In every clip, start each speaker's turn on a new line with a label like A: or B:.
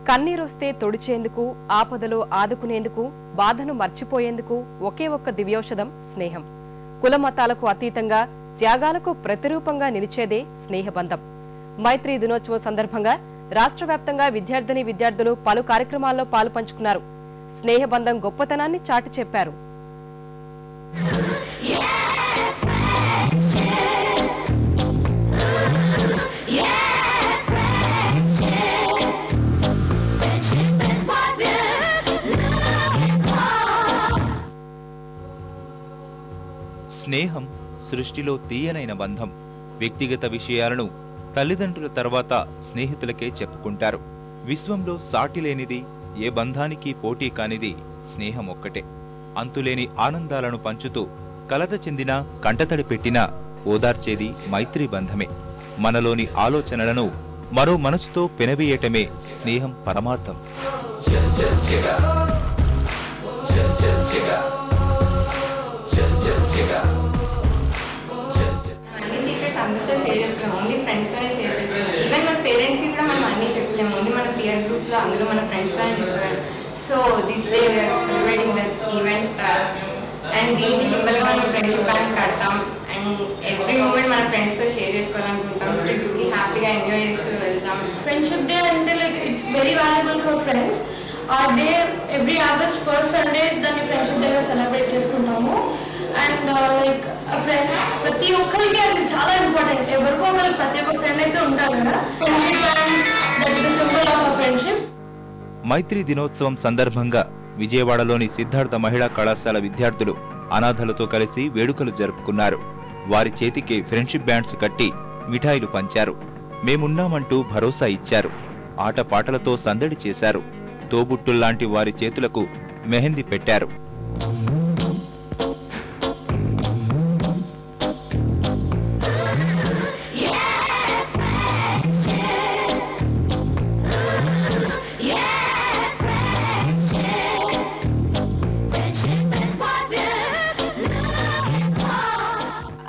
A: కన్నీరొస్తే తొడిచేందుకు, ఆపదలో ఆదుకునేందుకు, బాధను మర్చిపోయేందుకు ఒకే ఒక్క దివ్యౌషధం స్నేహం. కులమతాలకు అతీతంగా త్యాగాలకు ప్రతిరూపంగా నిలిచేదే స్నేహబంధం. మైత్రి దినోత్సవం సందర్భంగా రాష్ట్ర వ్యాప్తంగా విద్యార్థిని విద్యార్థులు పలు కార్యక్రమాల్లో పాలుపంచుకున్నారు. స్నేహబంధం గొప్పతనాన్ని చాటి చెప్పారు.
B: స్నేహం సృష్టిలో తీయనైన బంధం. వ్యక్తిగత విషయాలను తల్లిదండ్రుల తర్వాత స్నేహితులకే చెప్పుకుంటారు. విశ్వంలో సాటి లేనిది, ఏ బంధానికి పోటీ కానిది స్నేహం ఒక్కటే. అంతులేని ఆనందాలను పంచుతూ కలత చెందిన, కంటతడి పెట్టినా ఓదార్చేది మైత్రీ బంధమే. మనలోని ఆలోచనలను మరో మనసుతో పెనవేయటమే స్నేహం పరమార్థం.
C: అన్ని సీక్రెట్స్ అందరితో షేర్ చేసుకోలేము, ఓన్లీ ఫ్రెండ్స్తోనే షేర్ చేసుకోలేము. ఈవెన్ మన పేరెంట్స్కి కూడా మనం అన్నీ చెప్పలేము, ఓన్లీ మన పియర్ గ్రూప్లో అందులో మన ఫ్రెండ్స్తోనే చెప్పలేము. So this day we are celebrating that event and దీనికి సింపుల్గా మనం ఫ్రెండ్షిప్ బ్యాంక్ కడతాం అండ్ ఎవ్రీ మూమెంట్ మన ఫ్రెండ్స్తో షేర్ చేసుకోవాలనుకుంటాం. ట్రిప్స్కి హ్యాపీగా ఎంజాయ్ చేస్తూ వెళ్తాం.
D: ఫ్రెండ్షిప్ డే అంటే like it's very valuable for friends. ఆ day every August first Sunday దాన్ని ఫ్రెండ్షిప్ డేగా సెలబ్రేట్ చేసుకుంటాము. అండ్ లైక్ ప్రతి ఒక్కరికి అది చాలా ఇంపార్టెంట్. ఎవరికో ఒకరికి ప్రతి ఒక్క ఫ్రెండ్ అయితే ఉంటారు కదా. Friendship and that is the symbol of friendship.
B: మైత్రి దినోత్సవం సందర్భంగా విజయవాడలోని సిద్ధార్థ మహిళా కళాశాల విద్యార్థులు అనాథలతో కలిసి వేడుకలు జరుపుకున్నారు. వారి చేతికి ఫ్రెండ్షిప్ బ్యాండ్స్ కట్టి మిఠాయిలు పంచారు. మేమున్నామంటూ భరోసా ఇచ్చారు. ఆటపాటలతో సందడి చేశారు. తోబుట్టుల్లాంటి వారి చేతులకు మెహందీ పెట్టారు.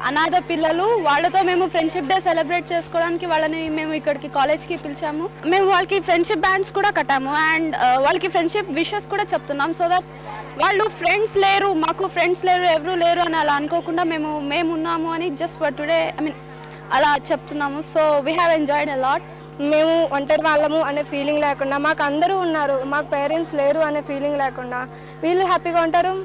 E: అనాథ పిల్లలు, వాళ్ళతో మేము ఫ్రెండ్షిప్ డే సెలబ్రేట్ చేసుకోవడానికి వాళ్ళని మేము ఇక్కడికి కాలేజ్కి పిలిచాము. మేము వాళ్ళకి ఫ్రెండ్షిప్ బ్యాండ్స్ కూడా కట్టాము అండ్ వాళ్ళకి ఫ్రెండ్షిప్ విషెస్ కూడా చెప్తున్నాం. సో దట్ వాళ్ళు ఫ్రెండ్స్ లేరు, మాకు ఫ్రెండ్స్ లేరు, ఎవరు లేరు అని అలా అనుకోకుండా మేము ఉన్నాము అని జస్ట్ ఫర్ టుడే అలా చెప్తున్నాము. So we have enjoyed a lot.
F: మేము ఒంటరి వాళ్ళము అనే ఫీలింగ్ లేకుండా, మాకు అందరూ ఉన్నారు, మాకు పేరెంట్స్ లేరు అనే ఫీలింగ్ లేకుండా వీళ్ళు హ్యాపీగా ఉంటారు.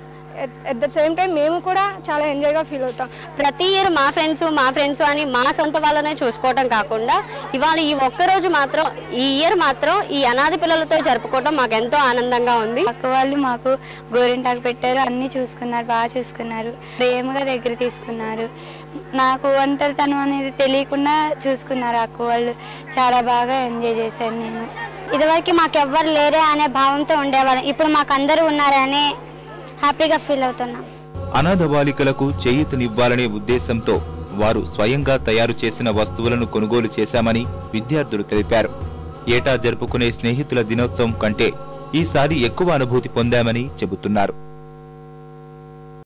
F: ఎట్ ద సేమ్ టైం మేము కూడా చాలా ఎంజాయ్గా ఫీల్ అవుతాం.
G: ప్రతి ఇయర్ మా ఫ్రెండ్స్ అని మా సొంత వాళ్ళనే చూసుకోవటం కాకుండా ఇవాళ ఈ ఒక్కరోజు మాత్రం, ఈ ఇయర్ మాత్రం ఈ అనాథ పిల్లలతో జరుపుకోవటం మాకు ఎంతో ఆనందంగా ఉంది.
E: అక్క వాళ్ళు మాకు గోరింటాకు పెట్టారు, అన్ని చూసుకున్నారు, బాగా చూసుకున్నారు, ప్రేమగా దగ్గర తీసుకున్నారు. నాకు ఒంటరితనం అనేది తెలియకుండా చూసుకున్నారు అక్క వాళ్ళు. చాలా బాగా ఎంజాయ్ చేశాను నేను.
G: ఇదివరకు మాకెవ్వరు లేరే అనే భావంతో ఉండేవాళ్ళం, ఇప్పుడు మాకు అందరూ ఉన్నారనే హ్యాపీగా ఫీల్ అవుతున్నాం.
B: అనాథ బాలికలకు చేయూతనివ్వాలనే ఉద్దేశంతో వారు స్వయంగా తయారు చేసిన వస్తువులను కొనుగోలు చేశామని విద్యార్థులు తెలిపారు. ఏటా జరుపుకునే స్నేహితుల దినోత్సవం కంటే ఈసారి ఎక్కువ అనుభూతి పొందామని చెబుతున్నారు.